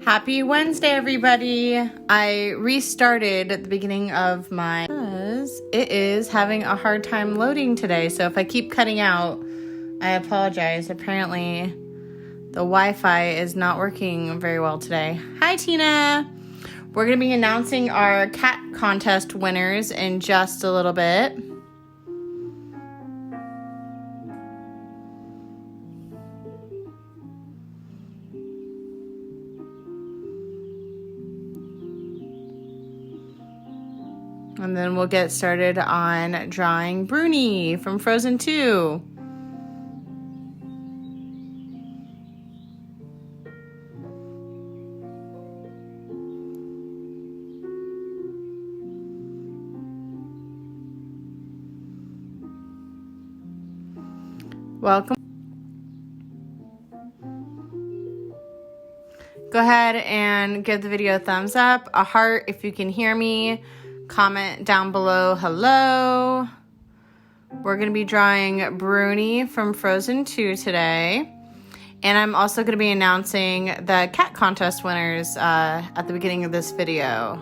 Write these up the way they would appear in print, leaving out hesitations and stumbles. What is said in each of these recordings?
Happy Wednesday, everybody. I restarted at the beginning of my because it is having a hard time loading today. So if I keep cutting out, I apologize. Apparently the Wi-Fi is not working very well today. Hi, Tina. We're going to be announcing our cat contest winners in just a little bit. And then we'll get started on drawing Bruni from Frozen 2. Welcome. Go ahead and give the video a thumbs up, a heart if you can hear me. Comment down below, hello. We're going to be drawing Bruni from Frozen 2 today. And I'm also going to be announcing the cat contest winners at the beginning of this video.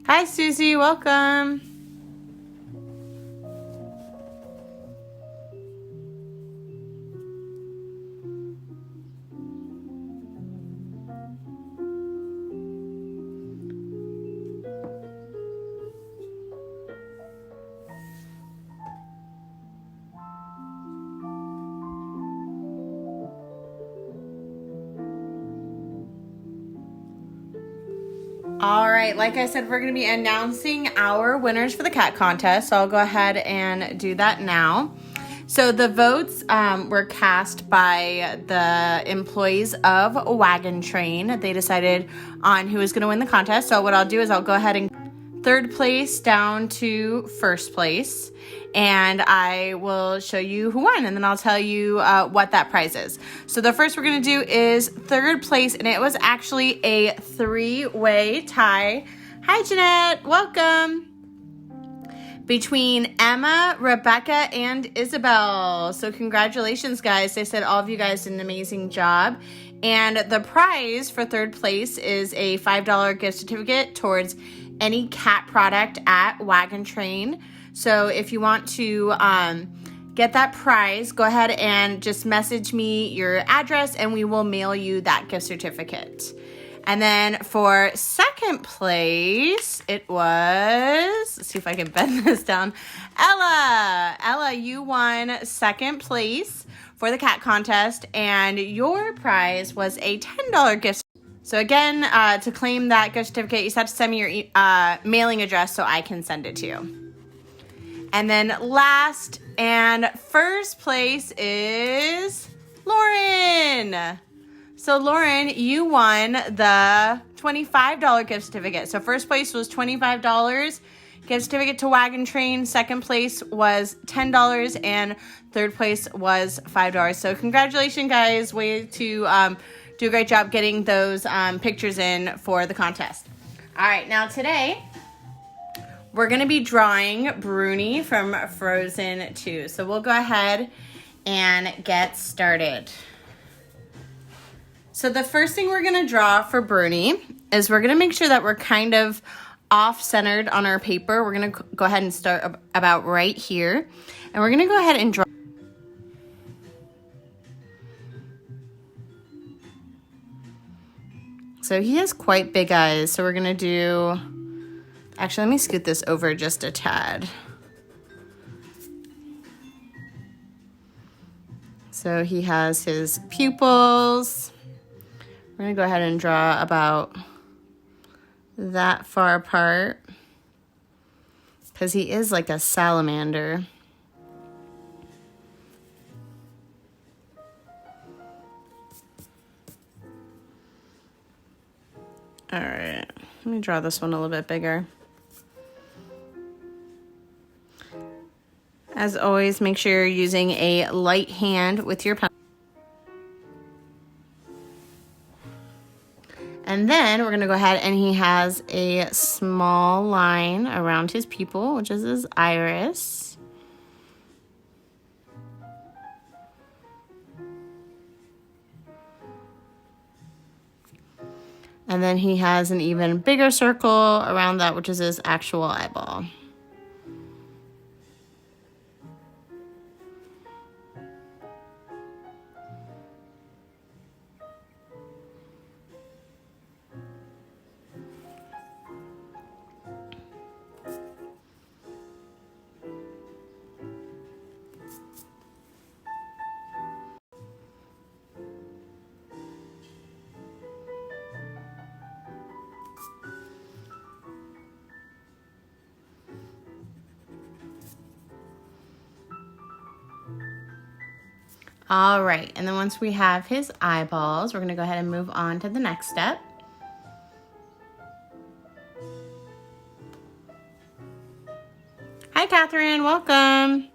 Hi, Susie. Welcome. All right, like I said, we're going to be announcing our winners for the cat contest. So I'll go ahead and do that now. So the votes were cast by the employees of Wagon Train. They decided on who was going to win the contest. So what I'll do is I'll go ahead and third place down to first place, and I will show you who won, and then I'll tell you what that prize is. So the first we're going to do is third place, and it was actually a three-way tie. Hi, Jeanette. Welcome. Between Emma, Rebecca, and Isabel. So congratulations, guys. They said all of you guys did an amazing job. And the prize for third place is a $5 gift certificate towards any cat product at Wagon Train. So if you want to get that prize, go ahead and just message me your address and we will mail you that gift certificate. And then for second place, it was, let's see if I can bend this down, Ella. Ella, you won second place for the cat contest, and your prize was a $10 gift. So again, to claim that gift certificate, you just have to send me your mailing address so I can send it to you. And then last and first place is Lauren. So Lauren, you won the $25 gift certificate. So first place was $25 gift certificate to Wagon Train. Second place was $10 and third place was $5. So congratulations, guys. Way to do a great job getting those pictures in for the contest. All right, now today we're going to be drawing Bruni from Frozen 2. So we'll go ahead and get started. So the first thing we're going to draw for Bruni is we're going to make sure that we're kind of off-centered on our paper. We're going to go ahead and start about right here. And we're going to go ahead and draw. So he has quite big eyes. So we're going to do, actually, let me scoot this over just a tad. So he has his pupils. We're going to go ahead and draw about that far apart because he is like a salamander. All right, let me draw this one a little bit bigger. As always, make sure you're using a light hand with your pencil. And then we're gonna go ahead, and he has a small line around his pupil, which is his iris. And then he has an even bigger circle around that, which is his actual eyeball. All right, and then once we have his eyeballs, we're gonna go ahead and move on to the next step. Hi, Catherine, welcome.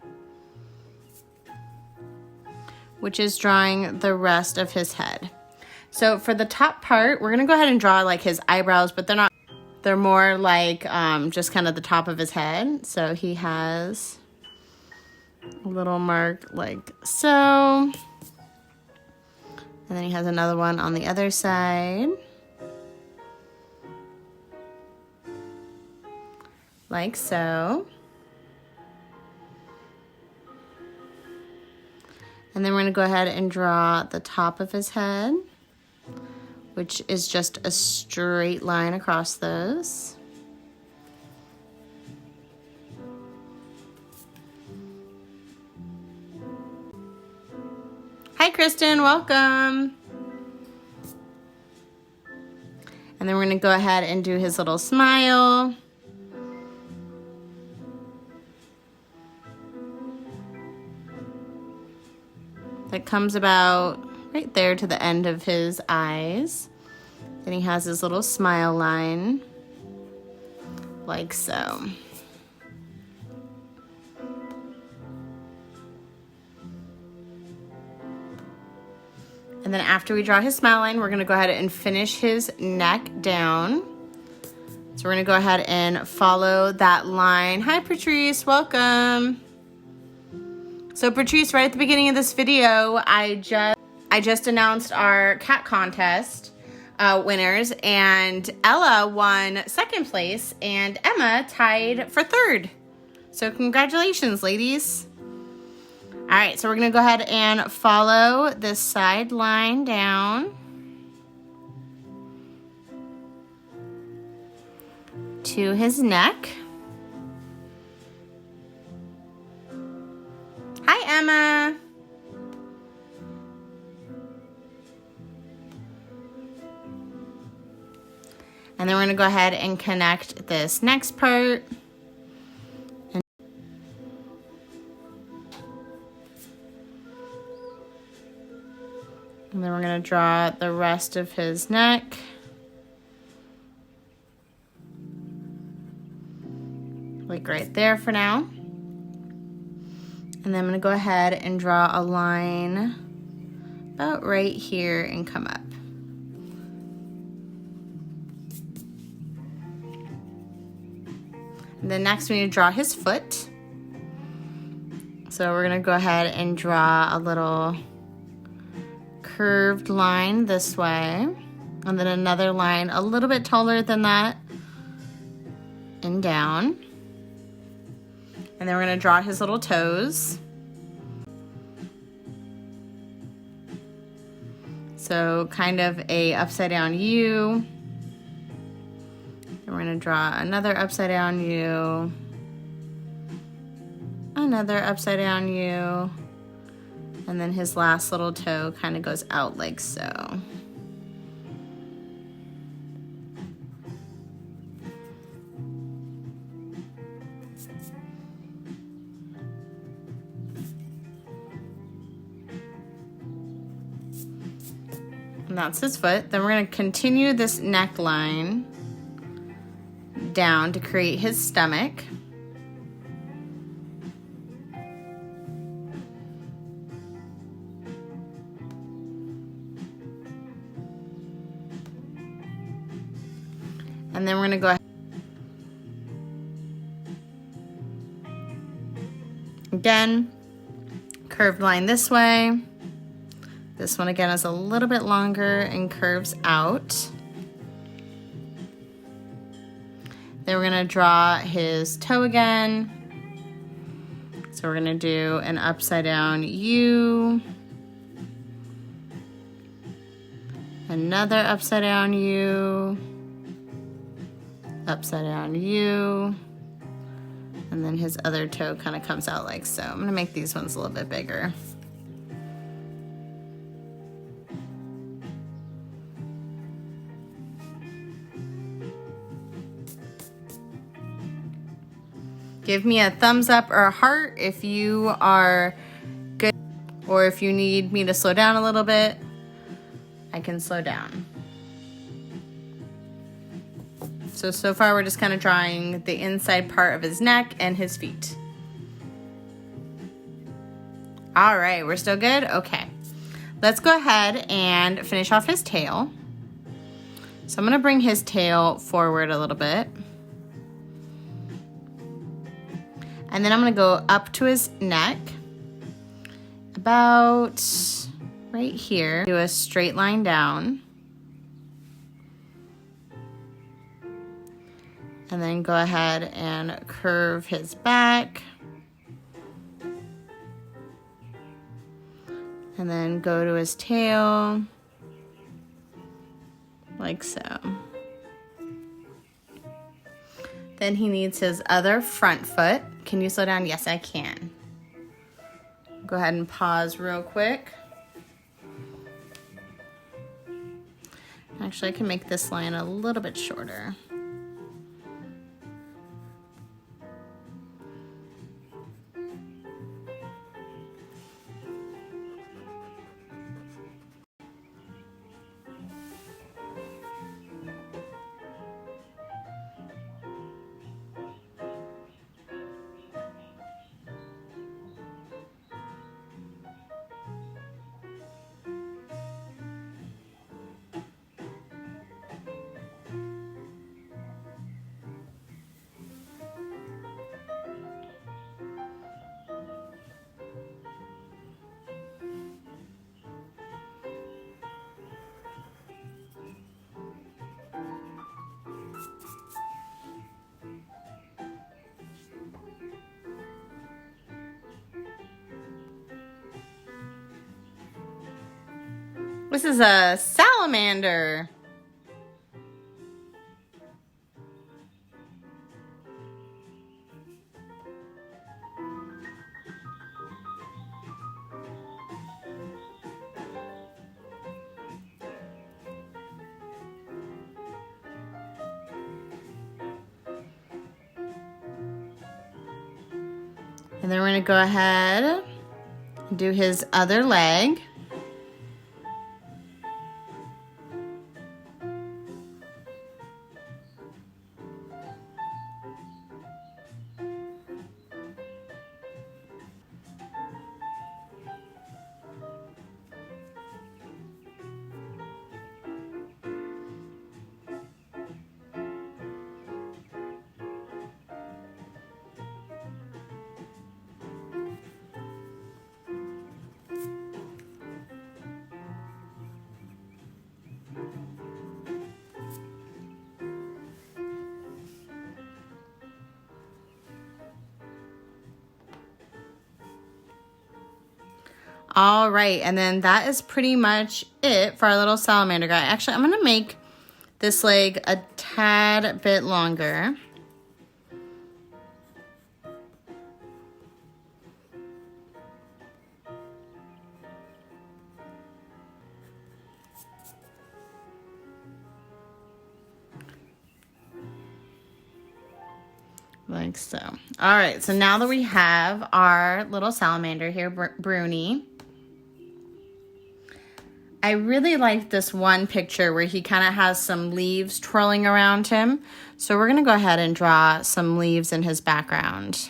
Which is drawing the rest of his head. So for the top part, we're gonna go ahead and draw like his eyebrows, but they're more like just kind of the top of his head. So he has a little mark like so. And then he has another one on the other side. Like so. And then we're gonna go ahead and draw the top of his head, which is just a straight line across those. Hi, Kristen, welcome. And then we're gonna go ahead and do his little smile. That comes about right there to the end of his eyes. Then he has his little smile line, like so. And then after we draw his smile line, we're gonna go ahead and finish his neck down. So we're gonna go ahead and follow that line. Hi, Patrice, welcome. So Patrice, right at the beginning of this video, I just announced our cat contest winners, and Ella won second place and Emma tied for third. So congratulations, ladies. All right, so we're gonna go ahead and follow this side line down to his neck. Hi, Emma. And then we're gonna go ahead and connect this next part. And then we're gonna draw the rest of his neck. Like right there for now. And then I'm gonna go ahead and draw a line about right here and come up. And then next we need to draw his foot. So we're gonna go ahead and draw a little curved line this way. And then another line a little bit taller than that and down. And then we're gonna draw his little toes. So kind of a upside down U. And we're gonna draw another upside down U. Another upside down U. And then his last little toe kind of goes out like so. And that's his foot. Then we're going to continue this neckline down to create his stomach. And then we're gonna go ahead. Again, curved line this way. This one again is a little bit longer and curves out. Then we're gonna draw his toe again. So we're gonna do an upside down U, another upside down U, upside down U, and then his other toe kind of comes out like so. I'm gonna make these ones a little bit bigger. Give me a thumbs up or a heart if you are good, or if you need me to slow down a little bit, I can slow down. So far we're just kind of drawing the inside part of his neck and his feet. All right, we're still good? Okay. Let's go ahead and finish off his tail. So I'm gonna bring his tail forward a little bit. And then I'm gonna go up to his neck, about right here. Do a straight line down. And then go ahead and curve his back. And then go to his tail, like so. Then he needs his other front foot. Can you slow down? Yes, I can. Go ahead and pause real quick. Actually, I can make this line a little bit shorter. This is a salamander. And then we're gonna go ahead and do his other leg. All right, and then that is pretty much it for our little salamander guy. Actually, I'm gonna make this leg a tad bit longer. Like so. All right, so now that we have our little salamander here, Bruni, I really like this one picture where he kind of has some leaves twirling around him. So we're gonna go ahead and draw some leaves in his background.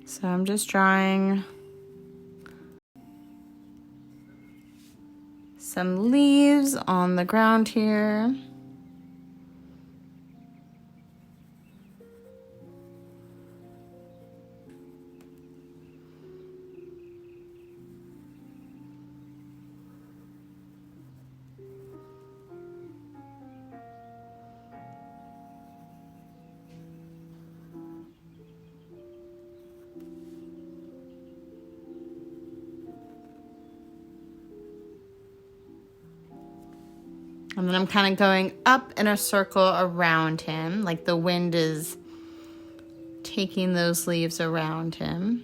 So I'm just drawing some leaves on the ground here. And then I'm kind of going up in a circle around him, like the wind is taking those leaves around him.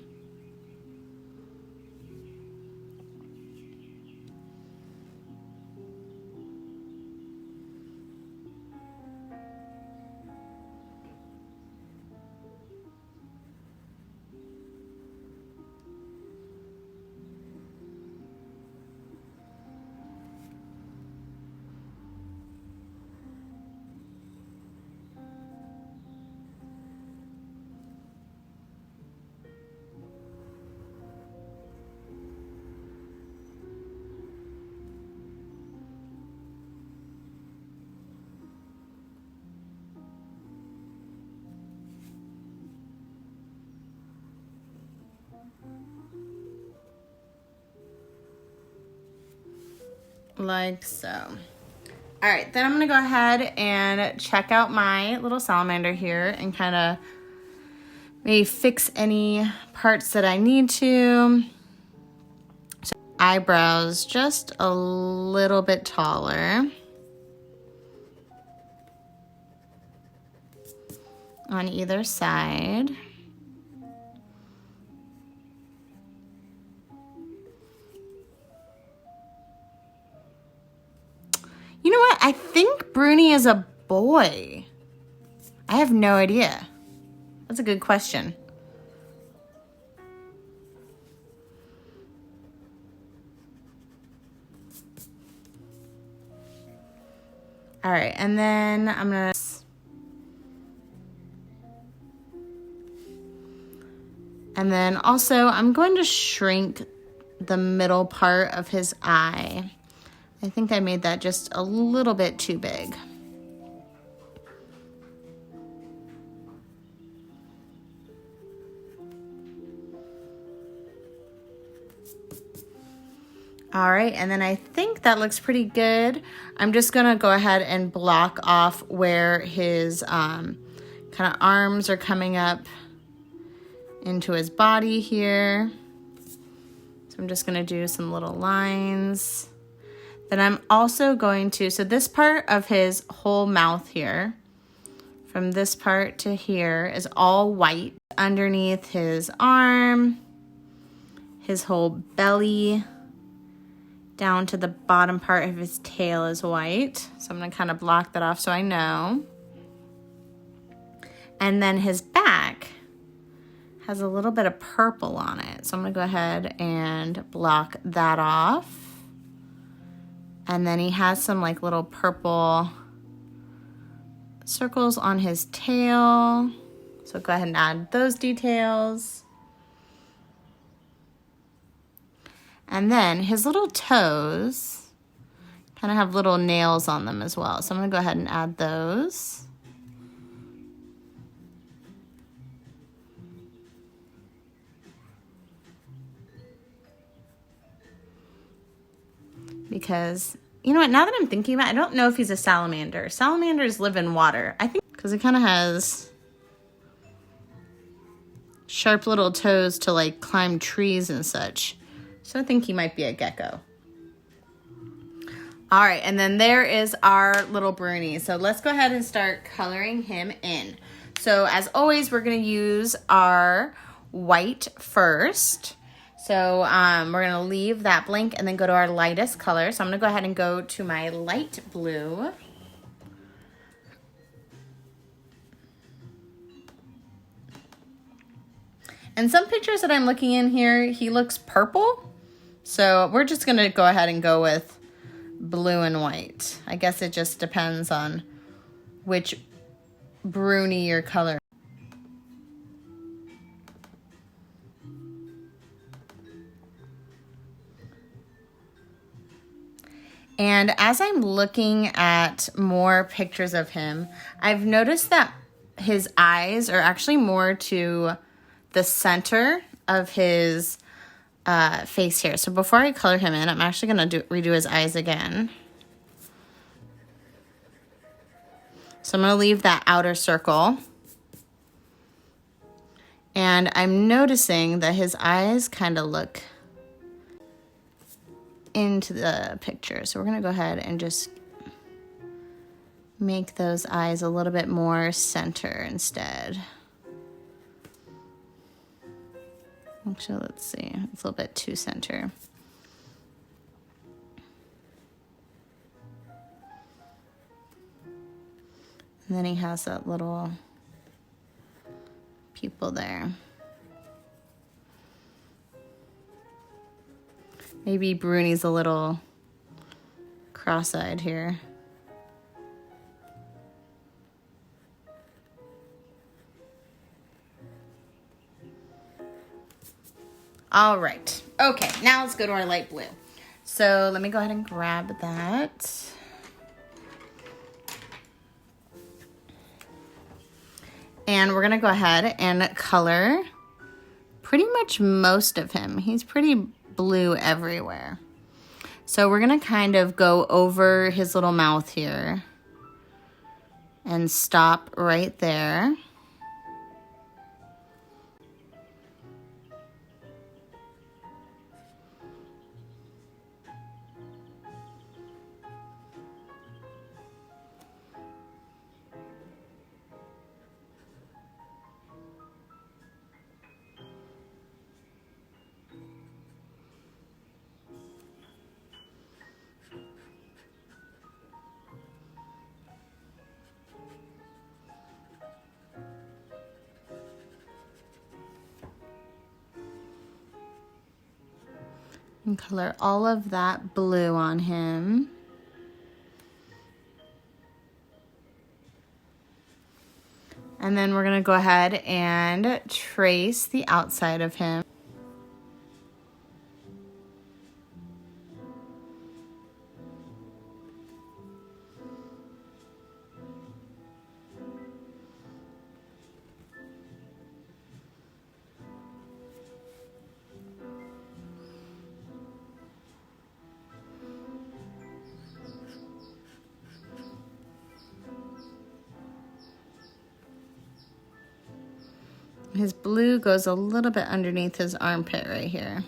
Like so. All right, then I'm gonna go ahead and check out my little salamander here and kind of maybe fix any parts that I need to. So eyebrows just a little bit taller on either side. You know what? I think Bruni is a boy. I have no idea. That's a good question. All right, and then I'm gonna... And then also I'm going to shrink the middle part of his eye. I think I made that just a little bit too big. All right, and then I think that looks pretty good. I'm just gonna go ahead and block off where his kind of arms are coming up into his body here. So I'm just gonna do some little lines. Then I'm also going to, so this part of his whole mouth here, from this part to here, is all white. Underneath his arm, his whole belly, down to the bottom part of his tail is white. So I'm gonna kind of block that off so I know. And then his back has a little bit of purple on it. So I'm gonna go ahead and block that off. And then he has some like little purple circles on his tail. So go ahead and add those details. And then his little toes kind of have little nails on them as well. So I'm gonna go ahead and add those. Because, you know what, now that I'm thinking about it, I don't know if he's a salamander. Salamanders live in water. I think because it kind of has sharp little toes to like climb trees and such. So I think he might be a gecko. All right, and then there is our little Bruni. So let's go ahead and start coloring him in. So as always, we're gonna use our white first. So we're gonna leave that blank and then go to our lightest color. So I'm gonna go ahead and go to my light blue. And some pictures that I'm looking in here, he looks purple. So we're just gonna go ahead and go with blue and white. I guess it just depends on which Bruni you're coloring. And as I'm looking at more pictures of him, I've noticed that his eyes are actually more to the center of his face here. So before I color him in, I'm actually going to redo his eyes again. So I'm going to leave that outer circle. And I'm noticing that his eyes kind of look into the picture. So we're going to go ahead and just make those eyes a little bit more center instead. Actually, let's see. It's a little bit too center. And then he has that little pupil there. Maybe Bruni's a little cross-eyed here. All right. Okay, now let's go to our light blue. So let me go ahead and grab that. And we're going to go ahead and color pretty much most of him. He's pretty blue everywhere. So we're going to kind of go over his little mouth here and stop right there. And color all of that blue on him. And then we're going to go ahead and trace the outside of him. His blue goes a little bit underneath his armpit right here.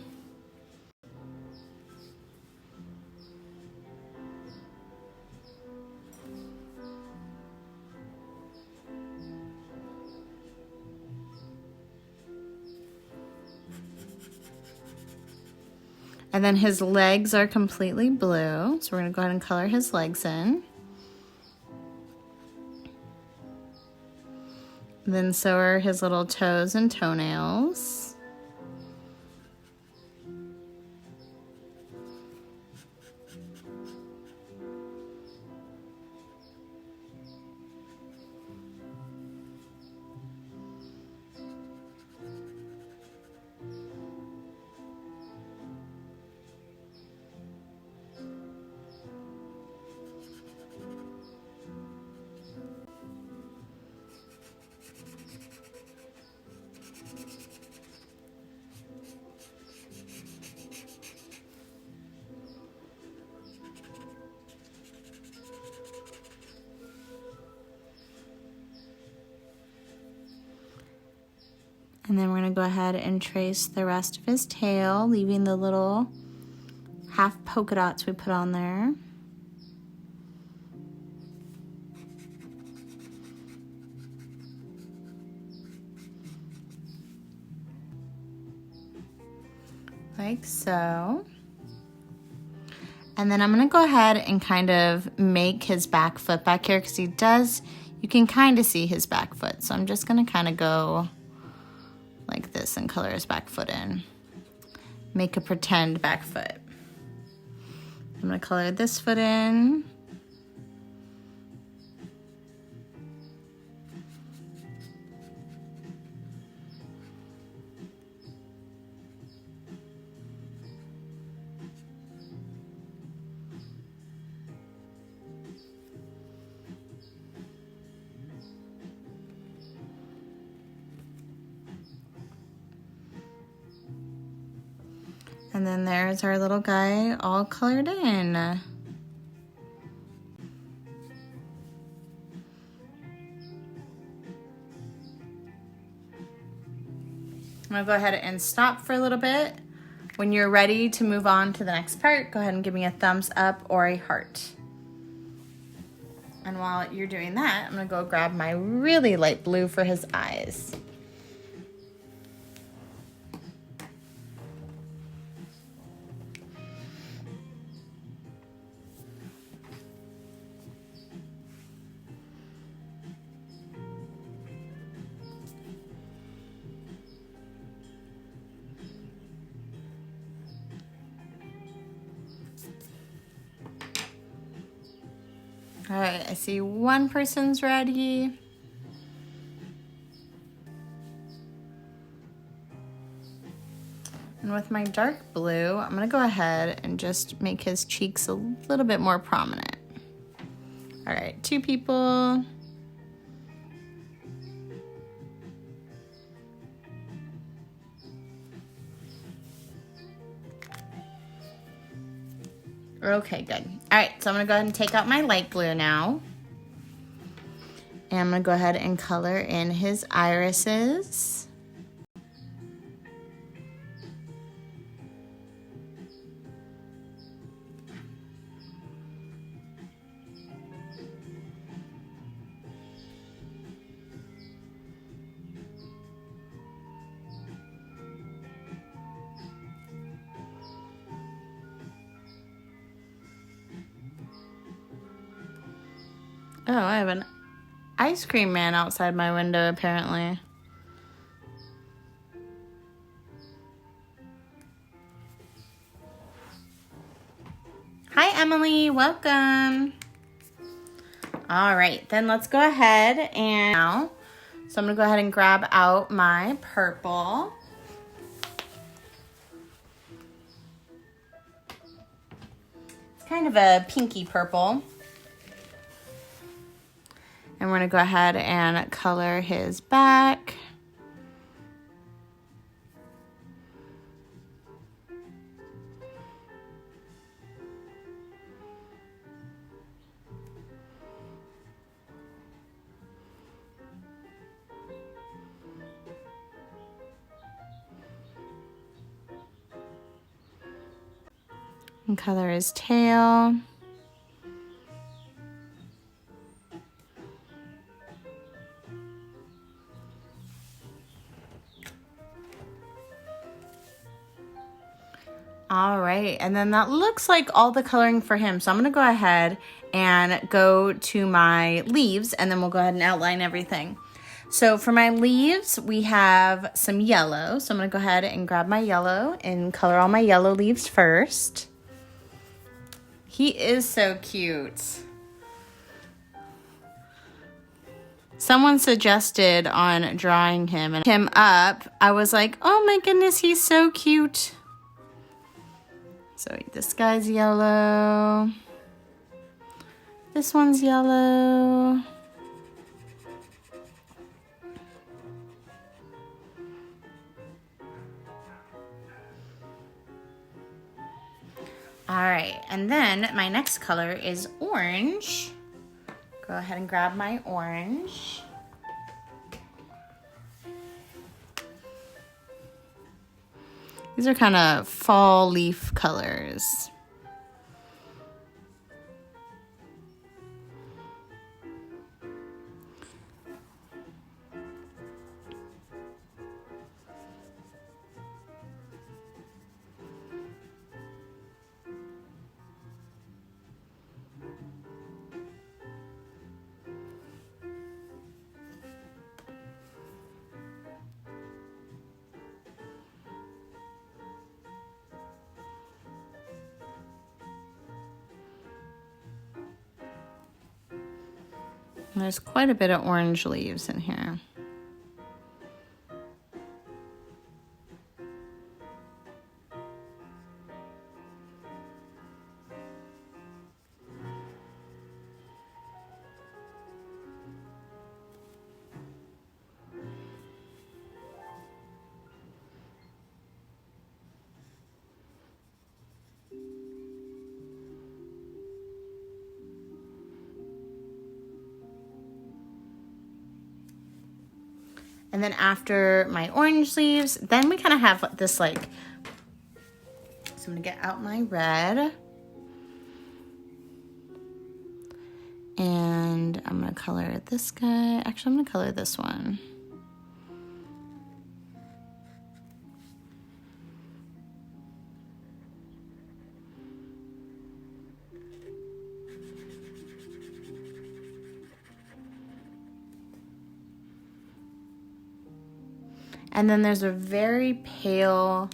And then his legs are completely blue. So we're going to go ahead and color his legs in. Then so are his little toes and toenails. And then we're going to go ahead and trace the rest of his tail, leaving the little half polka dots we put on there. Like so. And then I'm going to go ahead and kind of make his back foot back here because you can kind of see his back foot. So I'm just going to kind of go like this and color his back foot in. Make a pretend back foot. I'm going to color this foot in. And then there's our little guy all colored in. I'm gonna go ahead and stop for a little bit. When you're ready to move on to the next part, go ahead and give me a thumbs up or a heart. And while you're doing that, I'm gonna go grab my really light blue for his eyes. All right, I see one person's ready. And with my dark blue, I'm gonna go ahead and just make his cheeks a little bit more prominent. All right, 2 people. Okay, good. All right, so I'm gonna go ahead and take out my light blue now. And I'm gonna go ahead and color in his irises. Oh, I have an ice cream man outside my window, apparently. Hi, Emily. Welcome. All right, then let's go ahead and now. So I'm going to go ahead and grab out my purple. It's kind of a pinky purple. And we're gonna go ahead and color his back. And color his tail. All right, and then that looks like all the coloring for him. So I'm gonna go ahead and go to my leaves, and then we'll go ahead and outline everything. So for my leaves, we have some yellow. So I'm gonna go ahead and grab my yellow and color all my yellow leaves first. He is so cute. Someone suggested on drawing him and him up, I was like, oh my goodness, he's so cute. So this guy's yellow. This one's yellow. All right, and then my next color is orange. Go ahead and grab my orange. These are kind of fall leaf colors. And there's quite a bit of orange leaves in here. And then after my orange leaves, then we kind of have this like, so I'm gonna get out my red. And I'm gonna color this guy. Actually, I'm gonna color this one. And then there's a very pale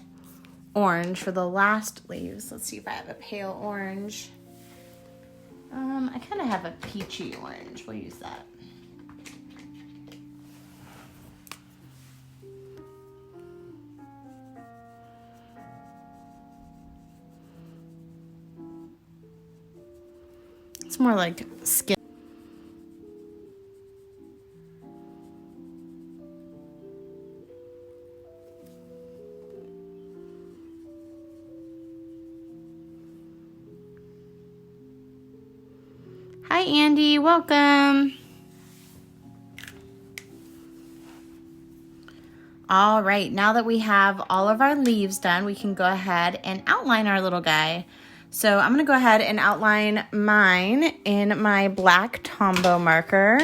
orange for the last leaves. Let's see if I have a pale orange. I kind of have a peachy orange. We'll use that. It's more like skin. Hi, Andy. Welcome. All right, now that we have all of our leaves done, we can go ahead and outline our little guy. So I'm gonna go ahead and outline mine in my black Tombow marker.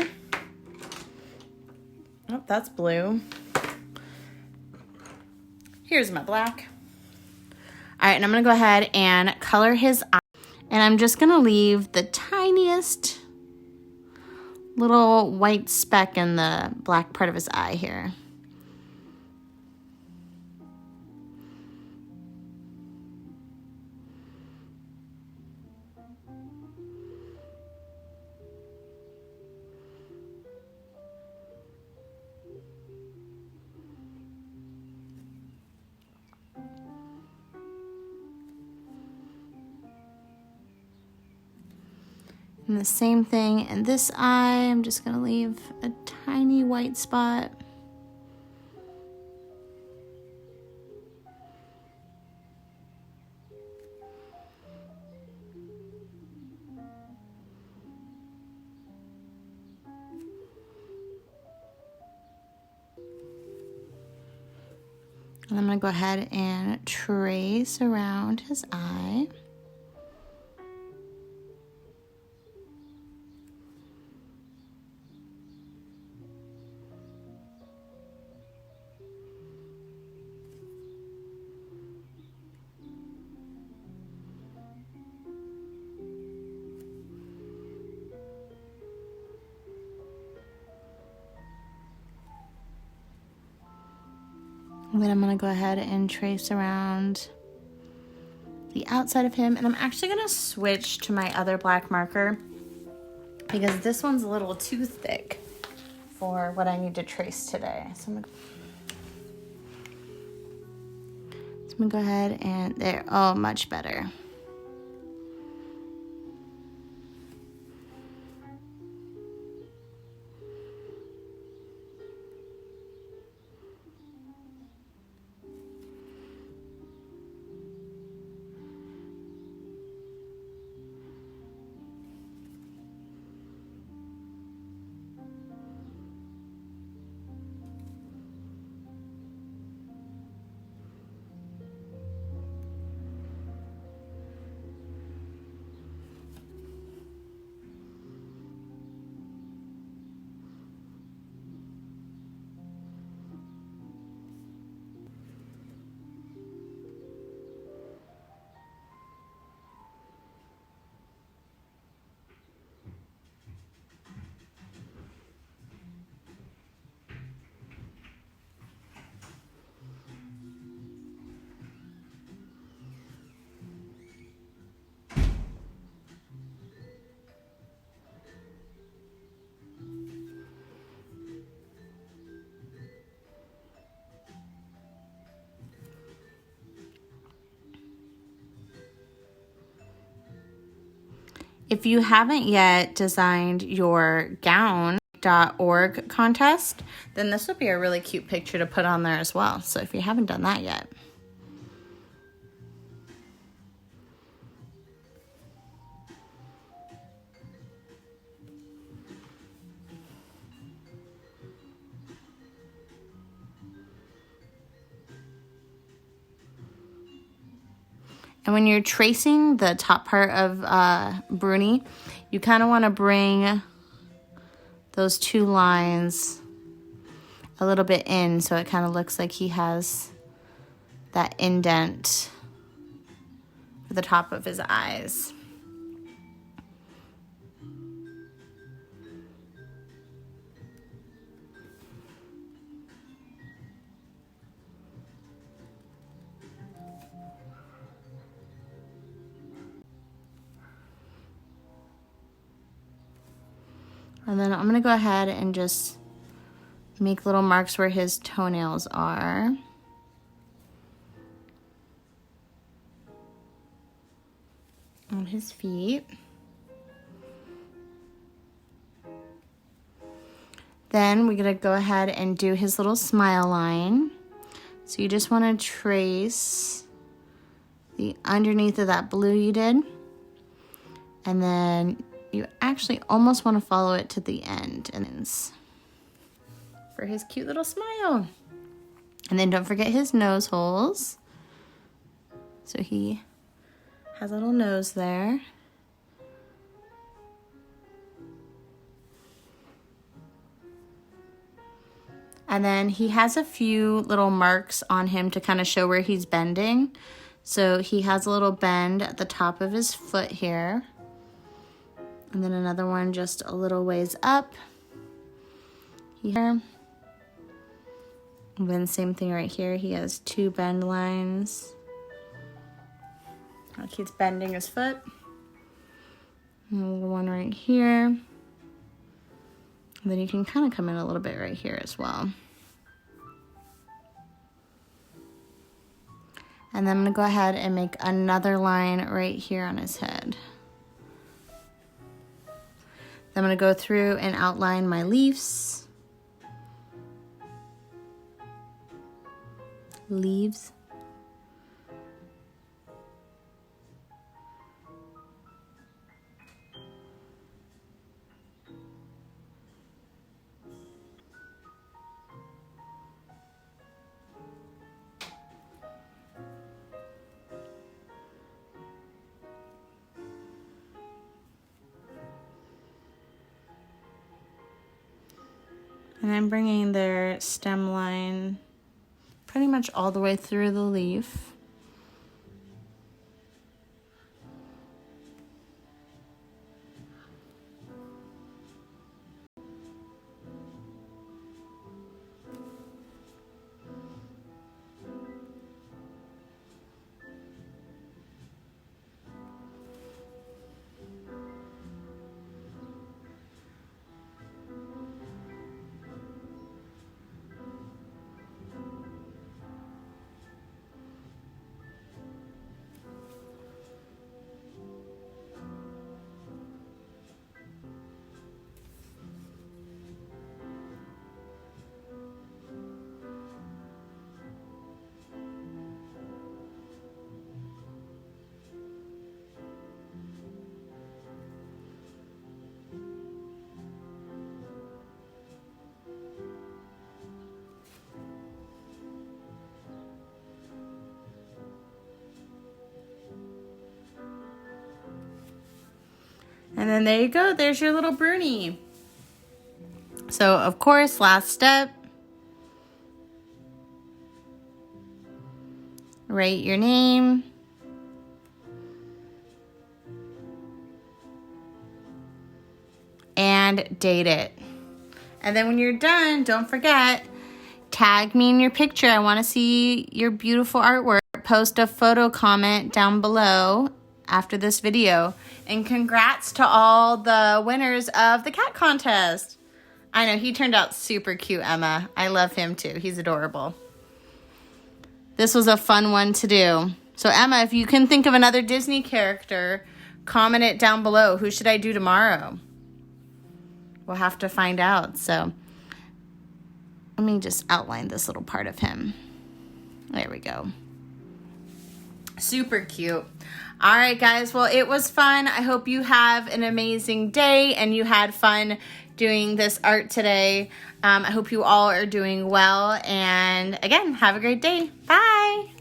Oh, that's blue. Here's my black. All right, and I'm gonna go ahead and color his eye. And I'm just gonna leave the tiniest little white speck in the black part of his eye here. And the same thing in this eye, I'm just gonna leave a tiny white spot. And I'm gonna go ahead and trace around his eye. And then I'm gonna go ahead and trace around the outside of him. And I'm actually gonna switch to my other black marker because this one's a little too thick for what I need to trace today. So I'm gonna go ahead and there, oh, much better. If you haven't yet designed your gown.org contest, then this would be a really cute picture to put on there as well. So if you haven't done that yet. And when you're tracing the top part of Bruni, you kind of want to bring those two lines a little bit in so it kind of looks like he has that indent for the top of his eyes. And then I'm gonna go ahead and just make little marks where his toenails are. On his feet. Then we're gonna go ahead and do his little smile line. So you just wanna trace the underneath of that blue you did. And then you actually almost want to follow it to the end and for his cute little smile. And then don't forget his nose holes. So he has a little nose there. And then he has a few little marks on him to kind of show where he's bending. So he has a little bend at the top of his foot here. And then another one just a little ways up here. And then same thing right here. He has two bend lines. Like he's bending his foot. And one right here. And then you can kind of come in a little bit right here as well. And then I'm going to go ahead and make another line right here on his head. I'm going to go through and outline my leaves. Leaves. And I'm bringing their stem line pretty much all the way through the leaf. And then there you go. There's your little Bruni. So, of course, last step. Write your name. And date it. And then when you're done, don't forget, tag me in your picture. I want to see your beautiful artwork. Post a photo comment down below after this video. And congrats to all the winners of the cat contest. I know, he turned out super cute, Emma. I love him too. He's adorable. This was a fun one to do. So Emma, if you can think of another Disney character, comment it down below. Who should I do tomorrow? We'll have to find out. So let me just outline this little part of him. There we go. Super cute. All right, guys. Well, it was fun. I hope you have an amazing day and you had fun doing this art today. I hope you all are doing well. And again, have a great day. Bye.